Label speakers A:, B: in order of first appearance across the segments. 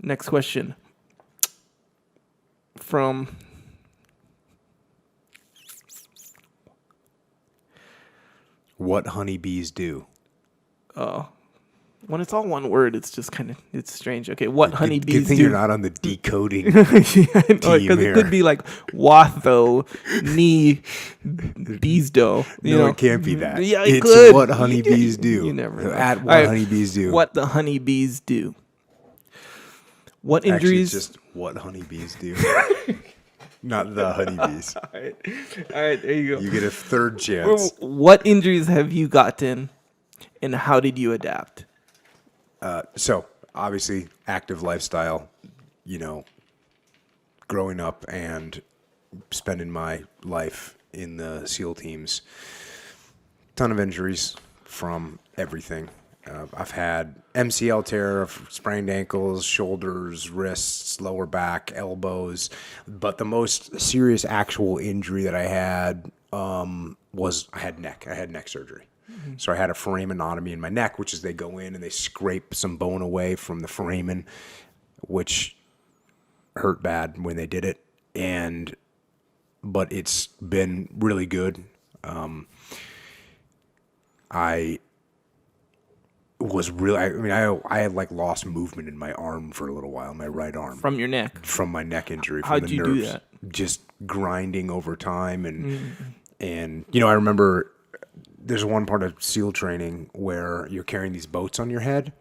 A: Next question. From
B: what honeybees do.
A: when it's all one word, it's just it's strange. Okay, what honeybees
B: Good thing
A: do?
B: you're not on the decoding
A: Because
B: here.
A: it could be like watho, ni, beesdo.
B: No, it can't be that.
A: Yeah, it
B: it's
A: could.
B: what honeybees do.
A: You never know.
B: At
A: All
B: what
A: right,
B: honeybees do.
A: What the honeybees do. What
B: Actually,
A: injuries?
B: it's just what honeybees do. Not the honeybees.
A: All right, there you go.
B: You get a third chance.
A: What injuries have you gotten, and how did you adapt?
B: So, obviously, active lifestyle, growing up and spending my life in the SEAL teams. Ton of injuries from everything. I've had MCL tear, sprained ankles, shoulders, wrists, lower back, elbows. But the most serious actual injury that I had was I had neck surgery. Mm-hmm. So I had a foraminotomy in my neck, which is they go in and they scrape some bone away from the foramen, which hurt bad when they did it. But it's been really good. I had like lost movement in my arm for a little while, my right arm.
A: From your neck?
B: From my neck injury, from
A: How'd
B: the
A: you
B: nerves.
A: do that?
B: Just grinding over time. And I remember there's one part of SEAL training where you're carrying these boats on your head,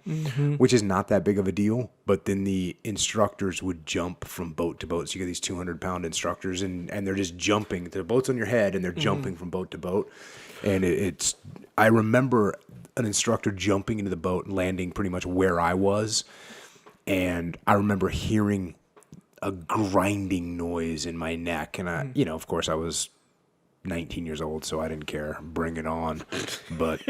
B: which is not that big of a deal. But then the instructors would jump from boat to boat. So you get these 200-pound instructors, and they're just jumping. The boat's on your head, and they're jumping from boat to boat. And I remember an instructor jumping into the boat and landing pretty much where I was. And I remember hearing a grinding noise in my neck. And of course I was 19 years old, so I didn't care. Bring it on. But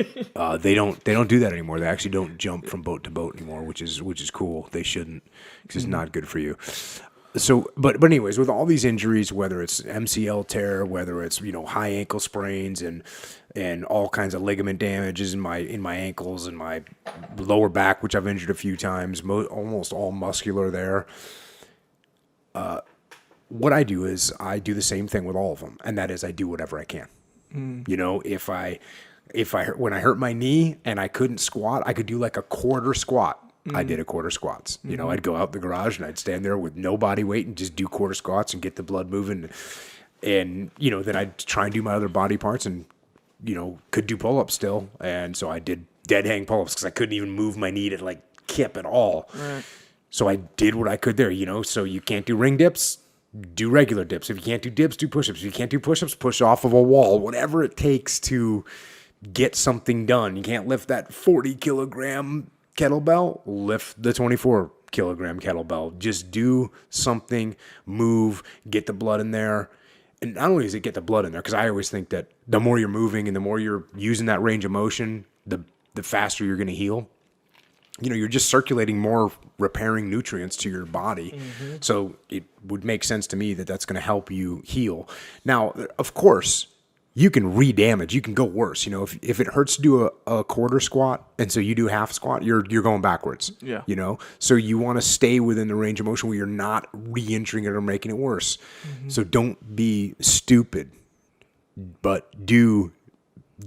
B: they don't do that anymore. They actually don't jump from boat to boat anymore, which is cool. They shouldn't, because it's not good for you. So, but anyways, with all these injuries, whether it's MCL tear, whether it's high ankle sprains and all kinds of ligament damages in my ankles and my lower back, which I've injured a few times, almost all muscular there. What I do is I do the same thing with all of them, and that is I do whatever I can. When I hurt my knee and I couldn't squat, I could do like a quarter squat. I did a quarter squats. I'd go out the garage and I'd stand there with no body weight and just do quarter squats and get the blood moving. And then I'd try and do my other body parts and, could do pull-ups still. And so I did dead hang pull-ups because I couldn't even move my knee to kip at all. Right. So I did what I could there, So you can't do ring dips, do regular dips. If you can't do dips, do push-ups. If you can't do push-ups, push off of a wall. Whatever it takes to get something done. You can't lift that 40-kilogram kettlebell, lift the 24-kilogram kettlebell. Just do something, move, get the blood in there. And not only does it get the blood in there, because I always think that the more you're moving and the more you're using that range of motion, the faster you're going to heal. You're just circulating more repairing nutrients to your body. Mm-hmm. So it would make sense to me that that's going to help you heal. Now, of course, you can re-damage. You can go worse. If it hurts to do a quarter squat, and so you do half squat, you're going backwards. Yeah. So you want to stay within the range of motion where you're not re-injuring it or making it worse. Mm-hmm. So don't be stupid, but do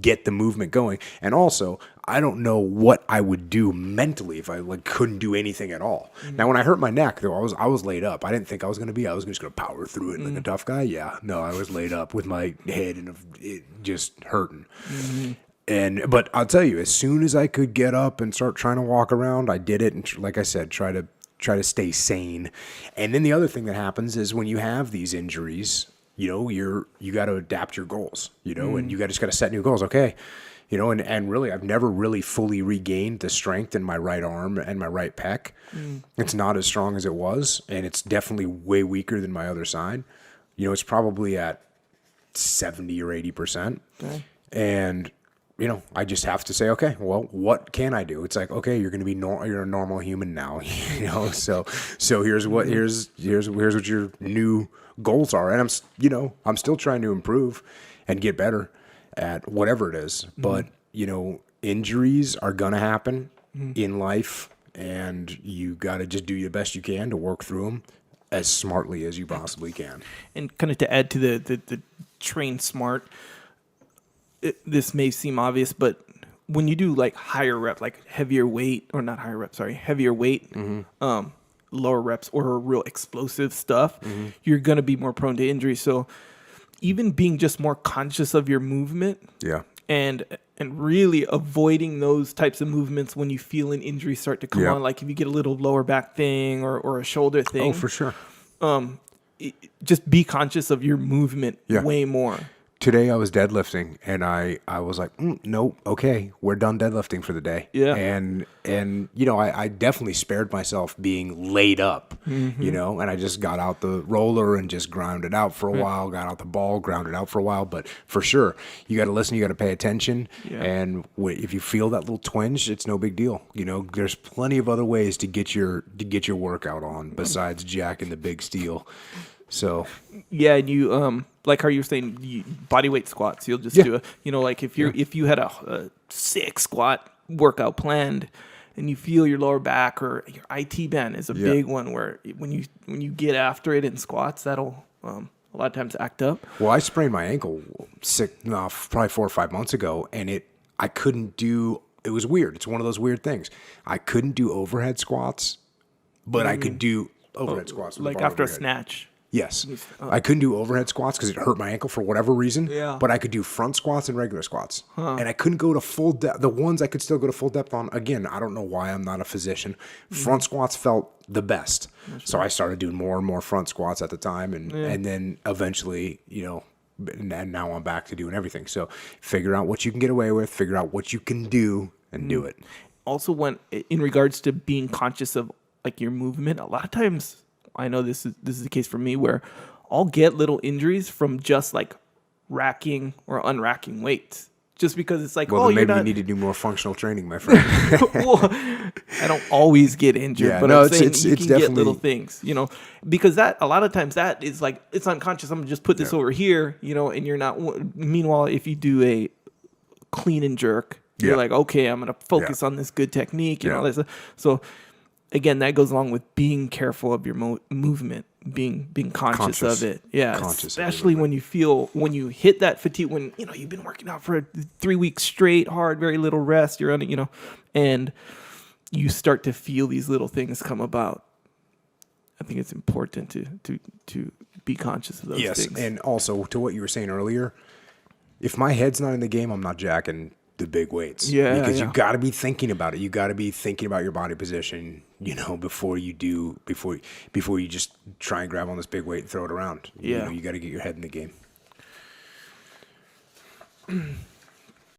B: get the movement going. And also, I don't know what I would do mentally if I couldn't do anything at all. Mm-hmm. Now, when I hurt my neck, though, I was laid up. I didn't think I was going to be. I was just going to power through it like a tough guy. Yeah, no, I was laid up with my head and it just hurting. Mm-hmm. But I'll tell you, as soon as I could get up and start trying to walk around, I did it. And like I said, try to stay sane. And then the other thing that happens is when you have these injuries, you got to adapt your goals. And you just got to set new goals. Okay. And really, I've never really fully regained the strength in my right arm and my right pec. It's not as strong as it was, and it's definitely way weaker than my other side. It's probably at 70 or 80%. Okay. And, I just have to say, okay, well, what can I do? It's like, okay, you're going to be you're a normal human now, so here's what your new goals are. And I'm still trying to improve and get better at whatever it is. But, injuries are going to happen in life. and you got to just do the best you can to work through them as smartly as you possibly can.
A: And kind of to add to the train smart, this may seem obvious, but when you do like higher reps, like heavier weight, or not higher reps, sorry, heavier weight, lower reps, or real explosive stuff, you're going to be more prone to injury. So even being just more conscious of your movement, and really avoiding those types of movements when you feel an injury start to come on, like if you get a little lower back thing or a shoulder thing.
B: Oh, for sure.
A: Just be conscious of your movement way more.
B: Today I was deadlifting, and I was like, no, okay, we're done deadlifting for the day.
A: Yeah.
B: And you know, I definitely spared myself being laid up, you know, and I just got out the roller and just ground it out for a while, got out the ball, ground it out for a while. But for sure, you got to listen, you got to pay attention. Yeah. And if you feel that little twinge, it's no big deal. You know, there's plenty of other ways to get your workout on besides jacking the big steel. So
A: yeah, and you like how you were saying, body weight squats. You'll just do a, you know, like if you had a 6 squat workout planned, and you feel your lower back or your IT band is a big one where when you get after it in squats, that'll a lot of times act up.
B: Well, I sprained my ankle probably 4 or 5 months ago, and I couldn't do. It was weird. It's one of those weird things. I couldn't do overhead squats, but I could do overhead squats with
A: like
B: bar
A: after
B: overhead.
A: a snatch.
B: Yes. I couldn't do overhead squats because it hurt my ankle for whatever reason.
A: Yeah.
B: But I could do front squats and regular squats. And I couldn't go to full depth. The ones I could still go to full depth on, again, I don't know why, I'm not a physician. Front squats felt the best. So I started doing more and more front squats at the time. And then eventually, you know, and now I'm back to doing everything. So figure out what you can get away with, figure out what you can do, and do it.
A: Also, when in regards to being conscious of like your movement, a lot of times, I know this is the case for me, where I'll get little injuries from just like racking or unracking weights, just because it's like,
B: well, then maybe you need to do more functional training, my friend.
A: Well, I don't always get injured, but I'm saying you can get little things, you know, because that a lot of times that is like, it's unconscious. I'm gonna just put this over here, you know, and you're not. Meanwhile, if you do a clean and jerk, you're like, okay, I'm gonna focus on this good technique and all this. So. Again, that goes along with being careful of your movement, being conscious of it. Yeah, especially when you hit that fatigue, when you know you've been working out for 3 weeks straight, hard, very little rest. You're on it, you know, and you start to feel these little things come about. I think it's important to be conscious of those things. Yes,
B: and also to what you were saying earlier, if my head's not in the game, I'm not jacking the big weights.
A: Yeah,
B: because you got to be thinking about it. You got to be thinking about your body position, you know, before you just try and grab on this big weight and throw it around. You know, you got to get your head in the game.